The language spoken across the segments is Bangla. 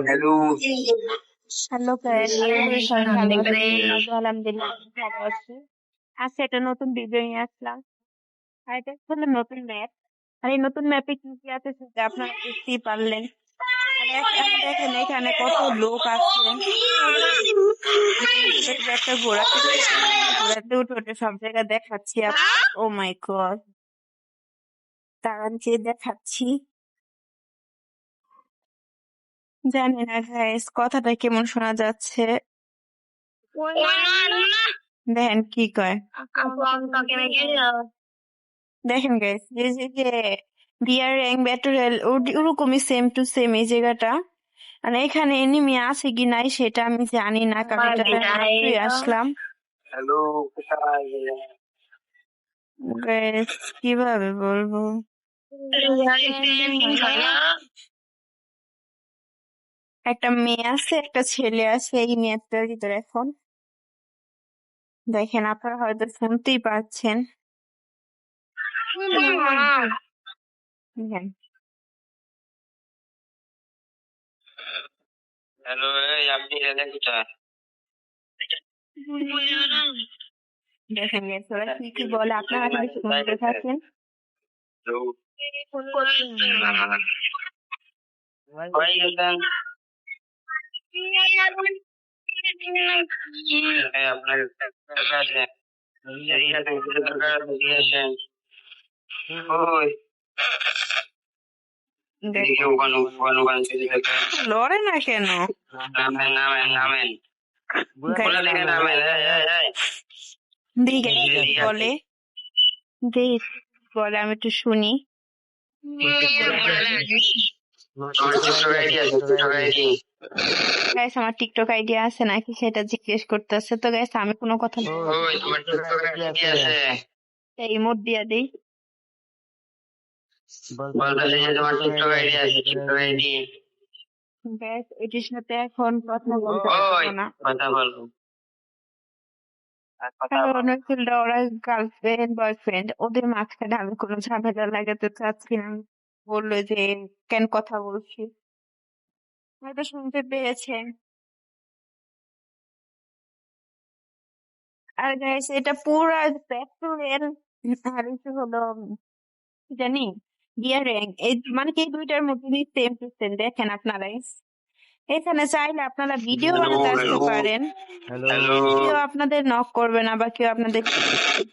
হ্যালো হ্যালো গাইস, আশা করি সবাই ভালো আছেন। আজও আলহামদুলিল্লাহ ভালো আছি। আজকে একটা নতুন ভিডিও নিয়ে আসলাম। আর এটা হলো নতুন ম্যাপ। আর এই নতুন ম্যাপে কি কি আছে সেটা আপনারা দেখতেই পারলেন। আর এখন দেখেন এখানে কত লোক আছে। একটা ঘোড়াতে ঘোড়াতে উঠে উঠে সব জায়গায় দেখাচ্ছি। ও মাই গড, দাঁড়ান যে দেখাচ্ছি। জানি না গাইস কথাটা কেমন শোনা যাচ্ছে। দেখেন কি কয়। দেখেন গাইস যে বিয়ার র্যাঙ্ক ব্যাটল ওরকমই সেম টু সেম এই জায়গাটা। মানে এখানে এনিমি আছে কি নাই সেটা আমি জানি না, কারণ এটাতে মাত্রই আসলাম। হ্যালো কোথায়? গাইস কিভাবে বলবো, একটা মেয়ে আছে একটা ছেলে আছে এই ম্যাপটার ভিতরে। এখন দেখেন আপনারা হয়তো শুনতেই পাচ্ছেন। দেখেন হ্যালো আপনি এলেন কোথায়? দেখেন guys, ওরা কি কি বলে আপনারা খালি শুনতে থাকেন। কই গেছেন? আপনার কাছে লড়ে না কেন? নামেন নামেন নামেন বলে দেখে নামেন। দিকে বলে বলে আমি একটু শুনি। গাইস আমার টিকটক আইডিয়া আছে নাকি সেটা জিজ্ঞেস করতেছে। তো গাইস আমি কোনো কথা এই মোড দিয়া দেই। গাইস এটির সাথে এখন কথা বলতে পারবো না, কারণ ওরা গার্লফ্রেন্ড বয়ফ্রেন্ড, ওদের মাঝখানে আমি কোনো ঝামেলা লাগাতে চাচ্ছি না। বললো যে কেন কথা বলছি, হয়তো শুনতে পেয়েছেন। আর গাইস এটা পুরো পেট্রোলের আর এটা হলো কি জানি গিয়ার র্যাঙ্ক, এই মানে কি এই দুইটার মধ্যে সেম টু সেম। দেখেন আপনারা এখানে চাইলে আপনারা ভিডিও বানাতে আসতে পারেন, কেউ আপনাদের নক করবে না বা কেউ আপনাদের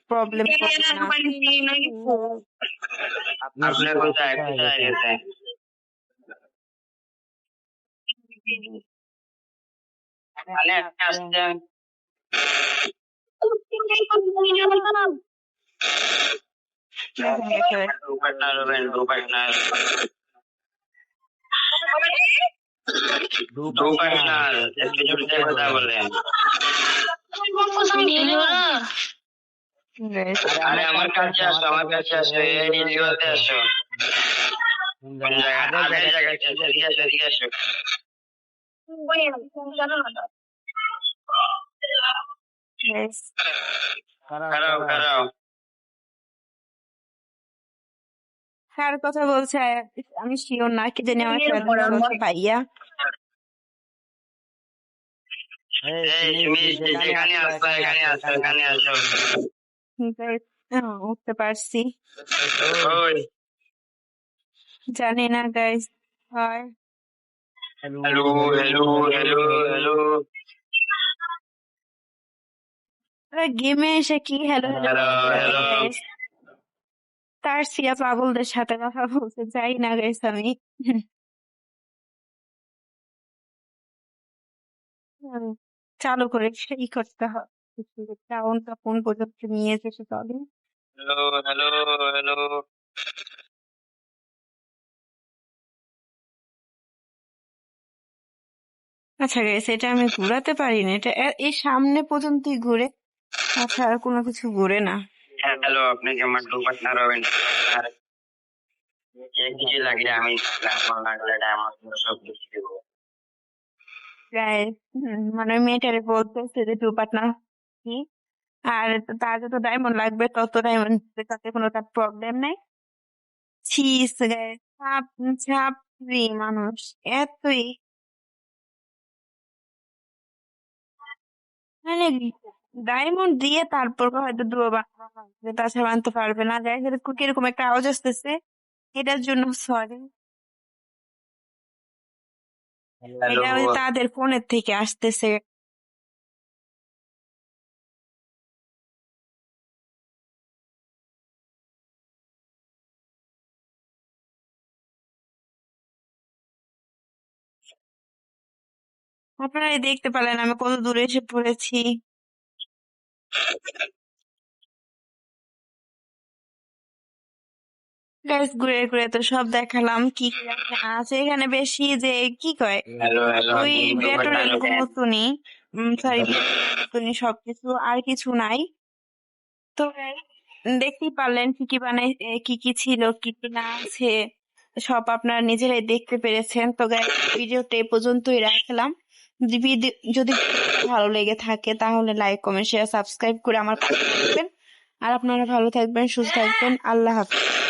প্রবলেম করবে না। আপনি কোথায় কোথায় গেছেন? মানে আসছেন কথা বলেন। আরে আমার কাছে আসো, আমার কাছে আসো, এই রিলিওতে আসো। কোন জায়গায়? আগের জায়গায় আসো, এদিকে আসো, এদিকে আসো। Yes. খারাও খারাও। কার কথা বলছে আমি শিওর না, কি জানি আমার সাথে বলছে ভাইয়া। এই তুমি যেখানে আসো এখানে আসো, এখানে আসো। Guys, উঠতে পারছি ওই জানি না গাইস। হয় হ্যালো হ্যালো হ্যালো হ্যালো। গেমে এসে কি হ্যালো হ্যালো হ্যালো গাইস, তার সিয়া পাগলদের সাথে কথা বলতে চাই না গাইস আমি। চালু করে সেই করতে হবে, সাউন্ডটা কোন পর্যন্ত নিয়ে যেতে তবে। Hello hello hello. আচ্ছা গাইস এটা আমি ঘোরাতে পারি না, এটা এই সামনে পর্যন্তই ঘুরে, আচ্ছা আর কোনো কিছু ঘুরে না। হ্যালো আপনি কি আমার দু পার্টনার হবেন? কিছু লাগলে আমি লাগলে ডায়মন্ড সব কিছু দেবো। গাইস মানে মেয়েটারে বলতেছে যে টু পার্টনার কি, আর তার যত ডায়মন্ড লাগবে তত ডায়মন্ড, তাতে কোনো তার প্রবলেম নাই। ছিস গাইস, ছাপরি মানুষ এতই মানে ডায়মন্ড দিয়ে তারপর হয়তো দুয়ো বানানো হবে, তাছাড়া বানতে পারবে না। গাইস, কিরকম একটা আওয়াজ আসতেছে, এটার জন্য সরি। হ্যালো। এটা ওই তাদের ফোনের থেকে আসতেছে। আপনারাই দেখতে পেলেন আমি কত দূরে এসে পড়েছি। গাইস, ঘুরে ঘুরে তো সব দেখালাম কি কি আছে এখানে। বেশি যে কি কয়, হ্যালো হ্যালো ওই ব্যাটরের মতনই, সরি, মতনই সবকিছু, আর কিছু নাই। তো guys, দেখতেই পারলেন কি কি বানাই, কি কি ছিল, কি কি না আছে, সব আপনারা নিজেরাই দেখতে পেরেছেন। তো গাইস, ভিডিওটা এই পর্যন্তই রাখলাম। যদি ভালো লেগে থাকে তাহলে লাইক, কমেন্ট, শেয়ার, সাবস্ক্রাইব করে আমার পাশে থাকবেন। আর আপনারা ভালো থাকবেন, সুস্থ থাকবেন। আল্লাহ হাফেজ।